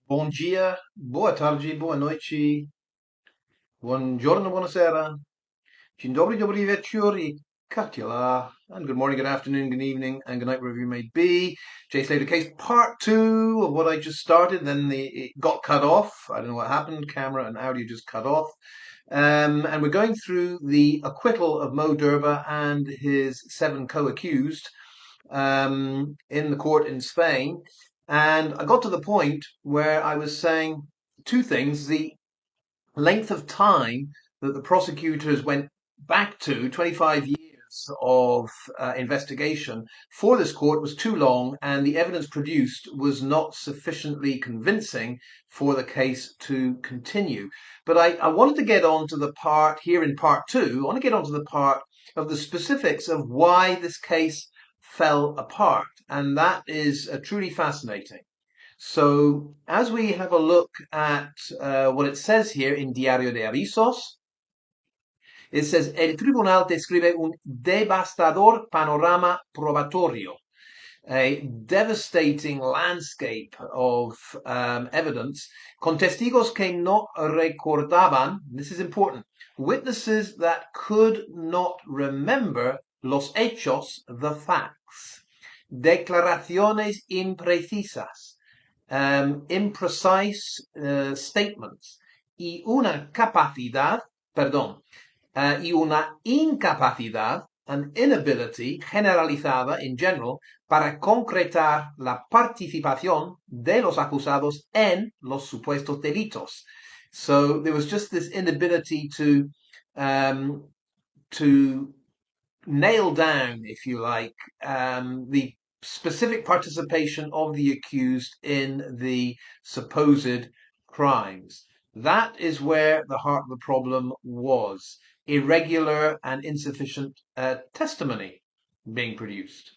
Bom dia, boa tarde, boa noite, buongiorno, buonasera, dzień dobry, dobry wieczór i Katila. And good morning, good afternoon, good evening, and good night, wherever you may be. Jay Slater case part two of what I just started. Then it got cut off. I don't know what happened. Camera and audio just cut off. And we're going through the acquittal of Mo Durba and his 7 co-accused in the court in Spain. And I got to the point where I was saying two things. The length of time that the prosecutors went back to, 25 years of investigation for this court, was too long, and the evidence produced was not sufficiently convincing for the case to continue. But I wanted to get on to the part here in part two. I want to get on to the part of the specifics of why this case fell apart, and that is truly fascinating. So, as we have a look at what it says here in Diario de Avisos, it says, El tribunal describe un devastador panorama probatorio, a devastating landscape of evidence, con testigos que no recordaban, this is important, witnesses that could not remember los hechos, the facts, declaraciones imprecisas, imprecise statements y una capacidad, perdón, y una incapacidad, an inability generalizada in general para concretar la participación de los acusados en los supuestos delitos. So there was just this inability to nail down, if you like, the specific participation of the accused in the supposed crimes. That is where the heart of the problem was. Irregular and insufficient testimony being produced.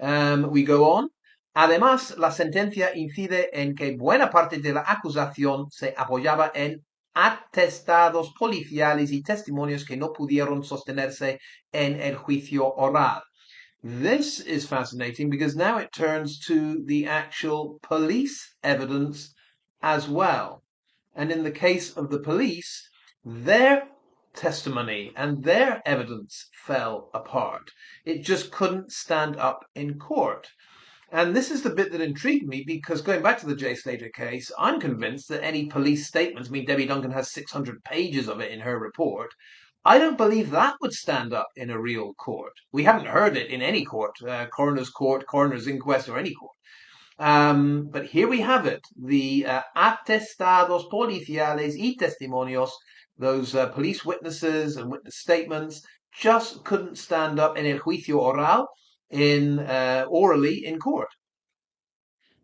We go on. Además, la sentencia incide en que buena parte de la acusación se apoyaba en atestados policiales y testimonios que no pudieron sostenerse en el juicio oral. This is fascinating because now it turns to the actual police evidence as well. And in the case of the police, their testimony and their evidence fell apart. It just couldn't stand up in court. And this is the bit that intrigued me because going back to the Jay Slater case, I'm convinced that any police statements, I mean, Debbie Duncan has 600 pages of it in her report. I don't believe that would stand up in a real court. We haven't heard it in any court, coroner's inquest, or any court. But here we have it, the atestados policiales y testimonios, those police witnesses and witness statements, just couldn't stand up in el juicio oral, in orally in court.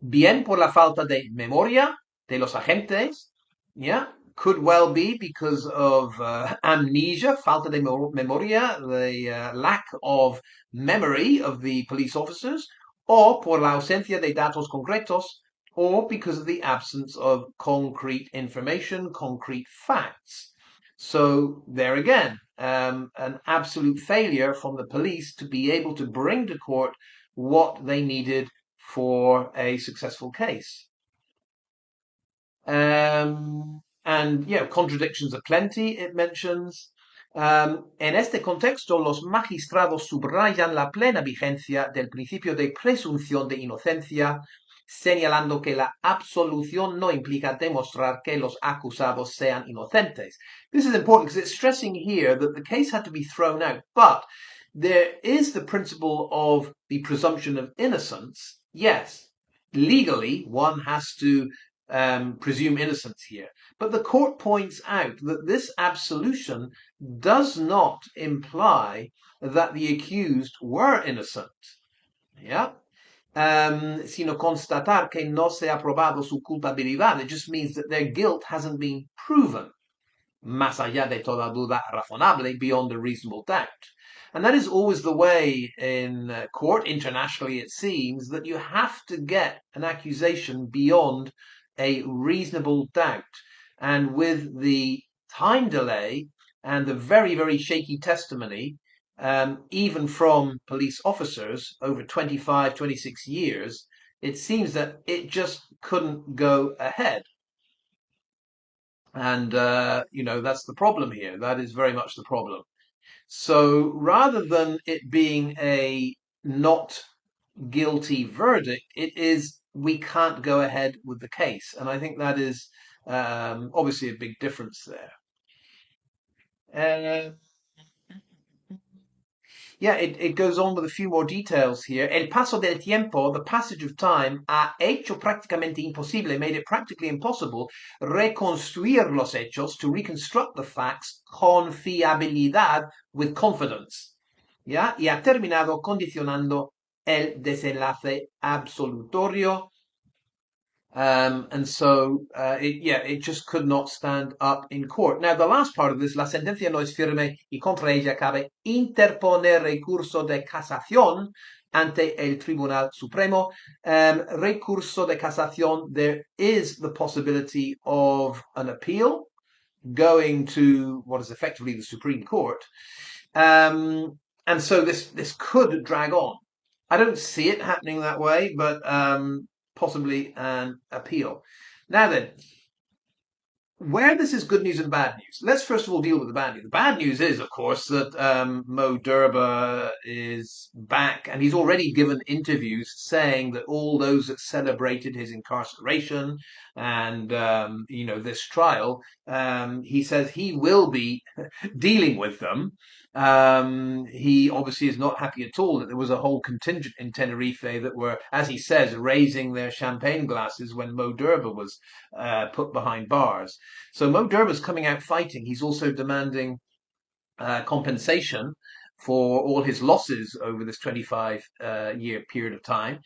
Bien por la falta de memoria de los agentes, yeah, could well be because of amnesia, falta de memoria, the lack of memory of the police officers, or por la ausencia de datos concretos, or because of the absence of concrete information, concrete facts. So there again, an absolute failure from the police to be able to bring to court what they needed for a successful case. And contradictions aplenty, it mentions. En este contexto, los magistrados subrayan la plena vigencia del principio de presunción de inocencia, señalando que la absolución no implica demostrar que los acusados sean inocentes. This is important because it's stressing here that the case had to be thrown out, but there is the principle of the presumption of innocence. Yes, legally, one has to presume innocence here. But the court points out that this absolution does not imply that the accused were innocent. Yeah. Sino constatar que no se ha probado su culpabilidad. It just means that their guilt hasn't been proven. Más allá de toda duda razonable, beyond a reasonable doubt. And that is always the way in court, internationally it seems, that you have to get an accusation beyond a reasonable doubt. And with the time delay and the very, very shaky testimony, even from police officers over 25, 26 years, it seems that it just couldn't go ahead. And, that's the problem here. That is very much the problem. So rather than it being a not guilty verdict, it is we can't go ahead with the case. And I think that is obviously a big difference there. Uh, yeah, it goes on with a few more details here. El paso del tiempo, the passage of time, ha hecho prácticamente imposible, made it practically impossible, reconstruir los hechos, to reconstruct the facts con fiabilidad, with confidence. ¿Ya? Y ha terminado condicionando el desenlace absolutorio. And so, it just could not stand up in court. Now, the last part of this, la sentencia no es firme y contra ella cabe interponer recurso de casación ante el Tribunal Supremo. Recurso de casación, there is the possibility of an appeal going to what is effectively the Supreme Court. And so this could drag on. I don't see it happening that way, but possibly an appeal. Now then, where this is good news and bad news. Let's first of all deal with the bad news. The bad news is, of course, that Mo Durba is back, and he's already given interviews saying that all those that celebrated his incarceration and this trial, he says he will be dealing with them. He obviously is not happy at all that there was a whole contingent in Tenerife that were, as he says, raising their champagne glasses when Mo Durba was put behind bars. So Mo Durba's coming out fighting. He's also demanding compensation for all his losses over this 25-year period of time.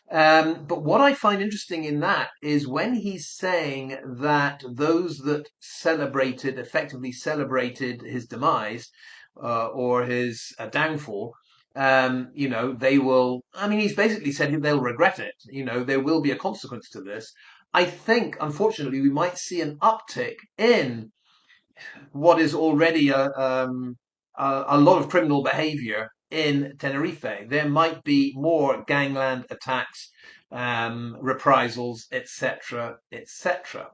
But what I find interesting in that is when he's saying that those that effectively celebrated his demise or his downfall, they will, I mean, he's basically said they'll regret it. There will be a consequence to this. I think, unfortunately, we might see an uptick in what is already a lot of criminal behavior in Tenerife. There might be more gangland attacks, reprisals, etc., etc.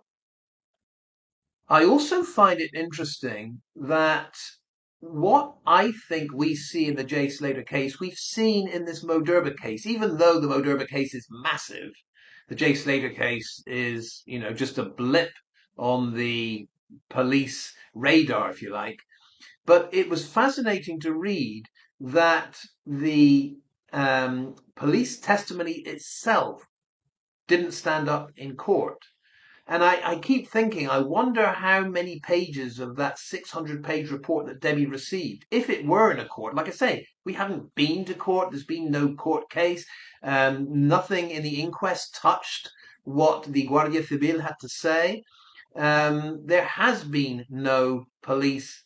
I also find it interesting that what I think we see in the Jay Slater case, we've seen in this Mo Durba case, even though the Mo Durba case is massive. The Jay Slater case is, just a blip on the police radar, if you like. But it was fascinating to read that the police testimony itself didn't stand up in court. And I keep thinking, I wonder how many pages of that 600-page report that Debbie received, if it were in a court. Like I say, we haven't been to court. There's been no court case. Nothing in the inquest touched what the Guardia Civil had to say. There has been no police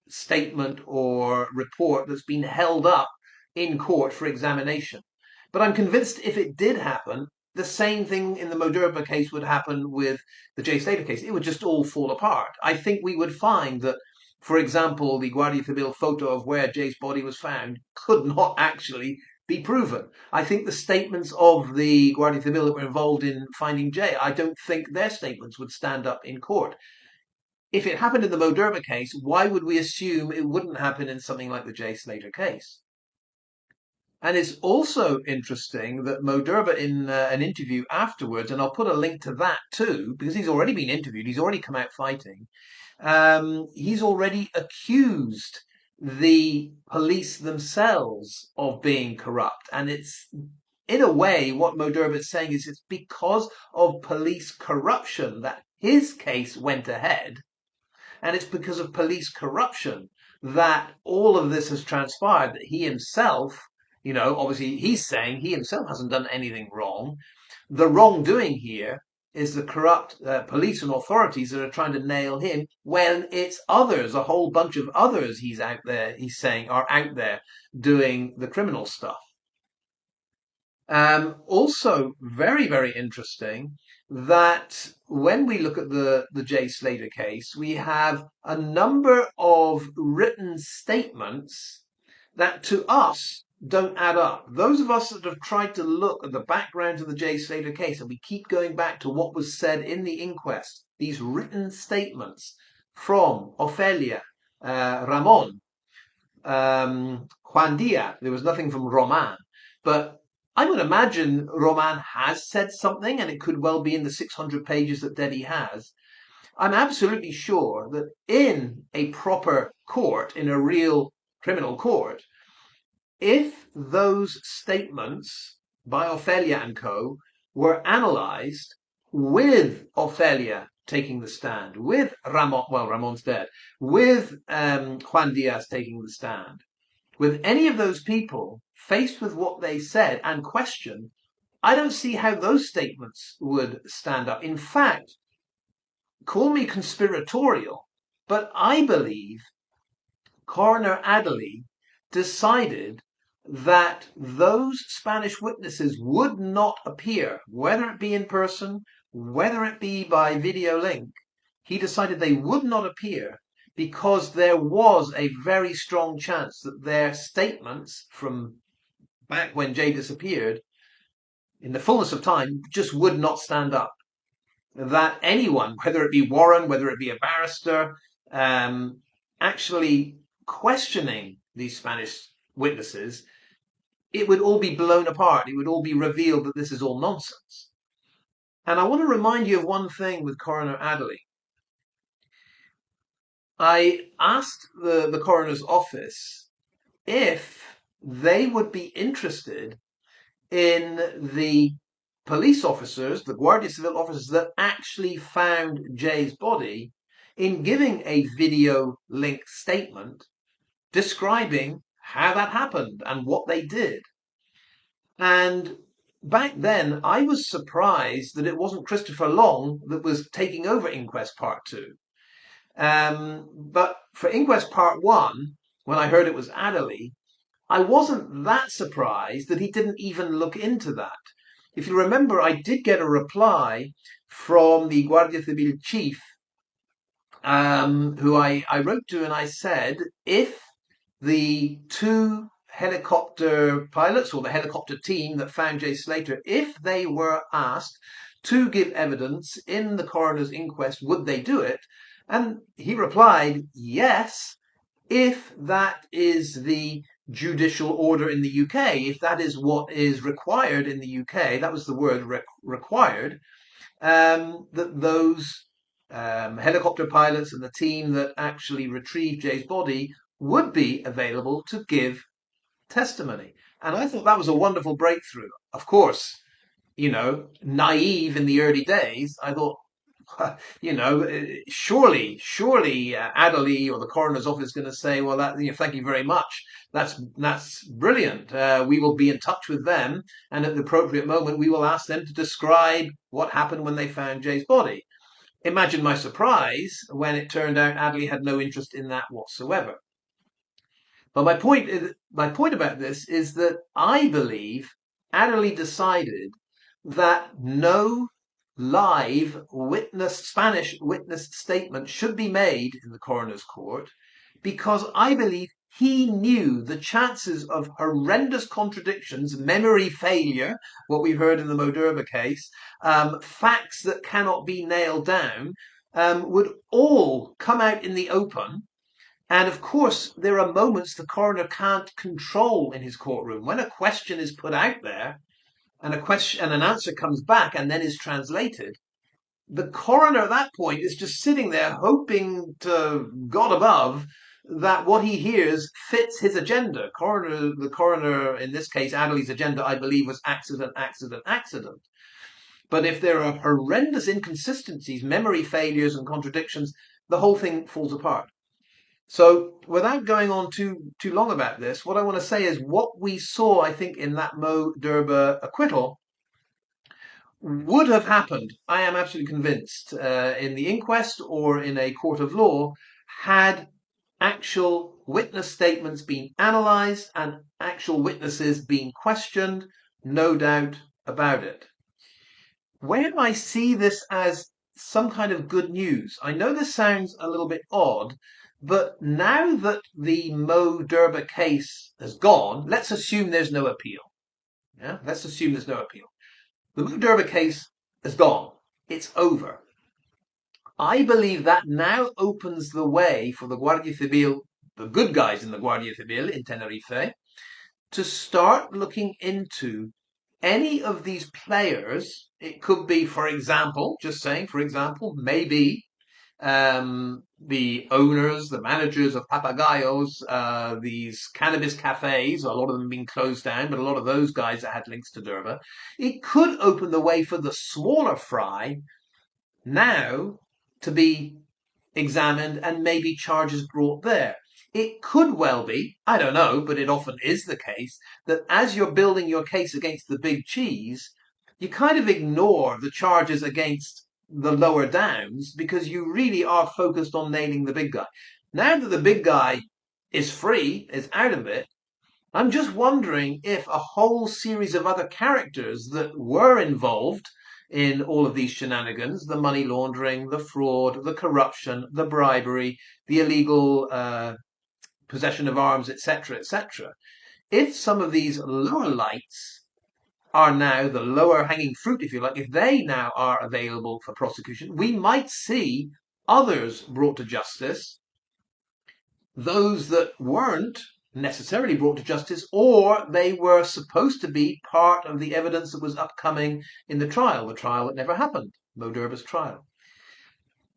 statement or report that's been held up in court for examination. But I'm convinced if it did happen, the same thing in the Mo Durba case would happen with the Jay Slater case. It would just all fall apart. I think we would find that, for example, the Guardia Civil photo of where Jay's body was found could not actually be proven. I think the statements of the Guardia Civil that were involved in finding Jay, I don't think their statements would stand up in court. If it happened in the Mo Durba case, why would we assume it wouldn't happen in something like the Jay Slater case? And it's also interesting that Mo Durba, in an interview afterwards, and I'll put a link to that too, because he's already been interviewed, he's already come out fighting. He's already accused the police themselves of being corrupt. And it's, in a way, what Mo Durba is saying is it's because of police corruption that his case went ahead. And it's because of police corruption that all of this has transpired, that he himself, obviously he's saying he himself hasn't done anything wrong. The wrongdoing here is the corrupt police and authorities that are trying to nail him when it's others, a whole bunch of others he's saying are out there doing the criminal stuff. Also, very, very interesting that when we look at the Jay Slater case, we have a number of written statements that to us don't add up. Those of us that have tried to look at the background to the Jay Slater case, and we keep going back to what was said in the inquest, these written statements from Ofelia, Ramon, Juan Diaz. There was nothing from Roman, but I would imagine Roman has said something, and it could well be in the 600 pages that Debbie has. I'm absolutely sure that in a proper court, in a real criminal court, if those statements by Ophelia and co. were analysed with Ophelia taking the stand, with Ramon, well, Ramon's dead, with Juan Diaz taking the stand, with any of those people faced with what they said and questioned, I don't see how those statements would stand up. In fact, call me conspiratorial, but I believe Coroner Adderley decided that those Spanish witnesses would not appear, whether it be in person, whether it be by video link. He decided they would not appear because there was a very strong chance that their statements from back when Jay disappeared, in the fullness of time, just would not stand up. That anyone, whether it be Warren, whether it be a barrister, actually questioning these Spanish witnesses, it would all be blown apart. It would all be revealed that this is all nonsense. And I want to remind you of one thing with Coroner Adderley. I asked the coroner's office if they would be interested in the police officers, the Guardia Civil officers that actually found Jay's body, in giving a video link statement describing how that happened and what they did. And back then, I was surprised that it wasn't Christopher Long that was taking over Inquest Part 2. But for Inquest Part 1, when I heard it was Adderley, I wasn't that surprised that he didn't even look into that. If you remember, I did get a reply from the Guardia Civil chief, who I wrote to, and I said, if the two helicopter pilots or the helicopter team that found Jay Slater, if they were asked to give evidence in the coroner's inquest, would they do it? And he replied, yes, if that is the judicial order in the UK, if that is what is required in the UK, that was the word required, that those helicopter pilots and the team that actually retrieved Jay's body would be available to give testimony. And I thought that was a wonderful breakthrough. Of course, naive in the early days, I thought, surely Adderley or the coroner's office is going to say, well, thank you very much. That's brilliant. We will be in touch with them, and at the appropriate moment, we will ask them to describe what happened when they found Jay's body. Imagine my surprise when it turned out Adderley had no interest in that whatsoever. But my point about this is that I believe Adderley decided that no live Spanish witness statement should be made in the coroner's court, because I believe he knew the chances of horrendous contradictions, memory failure, what we've heard in the Moderba case, facts that cannot be nailed down, would all come out in the open. And of course, there are moments the coroner can't control in his courtroom. When a question is put out there, and an answer comes back and then is translated, the coroner at that point is just sitting there hoping to God above that what he hears fits his agenda. The coroner, in this case, Adderley's agenda, I believe, was accident, accident, accident. But if there are horrendous inconsistencies, memory failures and contradictions, the whole thing falls apart. So without going on too long about this, what I want to say is what we saw, I think, in that Moderba acquittal would have happened, I am absolutely convinced, in the inquest or in a court of law, had actual witness statements been analysed and actual witnesses being questioned, no doubt about it. Where do I see this as some kind of good news? I know this sounds a little bit odd, But now that the Mo Durba case has gone, let's assume there's no appeal. Yeah, let's assume there's no appeal. The Mo Durba case is gone. It's over. I believe that now opens the way for the Guardia Civil, the good guys in the Guardia Civil in Tenerife, to start looking into any of these players. It could be, for example, just saying, for example, maybe the owners, the managers of Papagayos, these cannabis cafes, a lot of them being closed down, but a lot of those guys that had links to Durba. It could open the way for the smaller fry now to be examined and maybe charges brought there. It could well be, I don't know, but it often is the case, that as you're building your case against the big cheese, you kind of ignore the charges against the lower downs because you really are focused on nailing the big guy. Now that the big guy is free, is out of it, I'm just wondering if a whole series of other characters that were involved in all of these shenanigans, the money laundering, the fraud, the corruption, the bribery, the illegal possession of arms, etc., if some of these lower lights are now the lower hanging fruit, if you like, if they now are available for prosecution, we might see others brought to justice, those that weren't necessarily brought to justice, or they were supposed to be part of the evidence that was upcoming in the trial that never happened, Mo Durba's trial.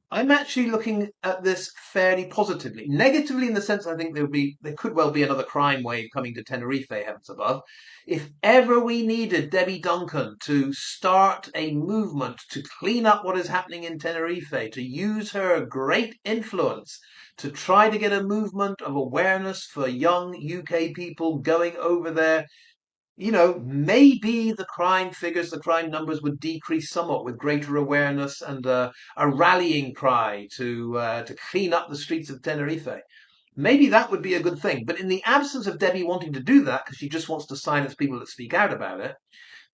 I'm actually looking at this fairly positively. Negatively in the sense I think there could well be another crime wave coming to Tenerife, heavens above. If ever we needed Debbie Duncan to start a movement to clean up what is happening in Tenerife, to use her great influence to try to get a movement of awareness for young UK people going over there, maybe the crime figures, the crime numbers would decrease somewhat with greater awareness and a rallying cry to clean up the streets of Tenerife. Maybe that would be a good thing. But in the absence of Debbie wanting to do that, because she just wants to silence people that speak out about it,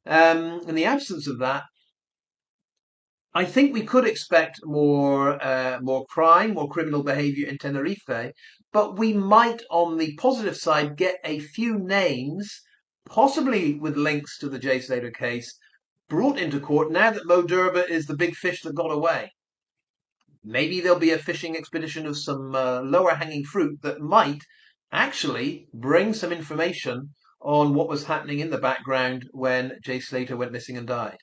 in the absence of that, I think we could expect more crime, more criminal behaviour in Tenerife, but we might, on the positive side, get a few names, possibly with links to the Jay Slater case, brought into court now that Mo Durba is the big fish that got away. Maybe there'll be a fishing expedition of some lower hanging fruit that might actually bring some information on what was happening in the background when Jay Slater went missing and died.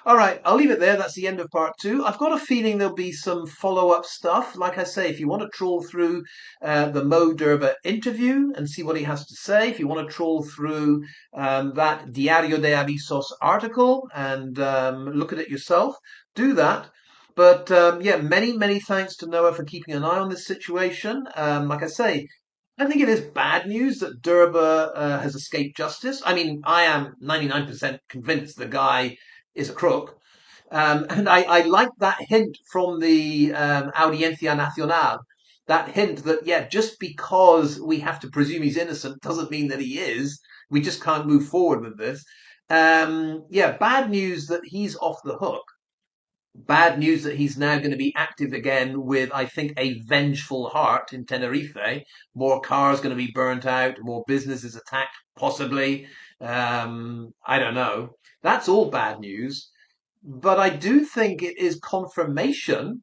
All right, I'll leave it there. That's the end of part two. I've got a feeling there'll be some follow-up stuff. Like I say, if you want to trawl through the Mo Durba interview and see what he has to say, if you want to trawl through that Diario de Avisos article and look at it yourself, do that. But yeah, many thanks to Noah for keeping an eye on this situation. Like I say, I think it is bad news that Durba has escaped justice. I mean, I am 99% convinced the guy is a crook. And I like that hint from the Audiencia Nacional, that hint that, yeah, just because we have to presume he's innocent doesn't mean that he is. We just can't move forward with this. Yeah, bad news that he's off the hook. Bad news that he's now going to be active again with, I think, a vengeful heart in Tenerife. More cars going to be burnt out, more businesses attacked, possibly. I don't know. That's all bad news. But I do think it is confirmation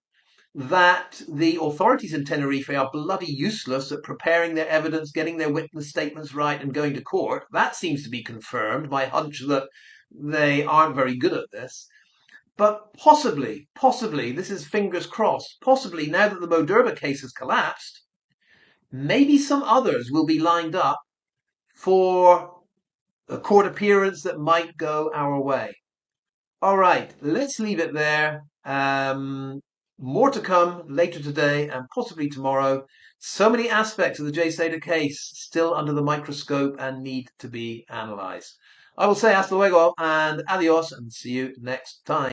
that the authorities in Tenerife are bloody useless at preparing their evidence, getting their witness statements right, and going to court. That seems to be confirmed. My hunch that they aren't very good at this. But possibly, this is fingers crossed, possibly now that the Mo Durba case has collapsed, maybe some others will be lined up for a court appearance that might go our way. All right, let's leave it there. More to come later today and possibly tomorrow. So many aspects of the Jay Slater case still under the microscope and need to be analysed. I will say hasta luego and adios and see you next time.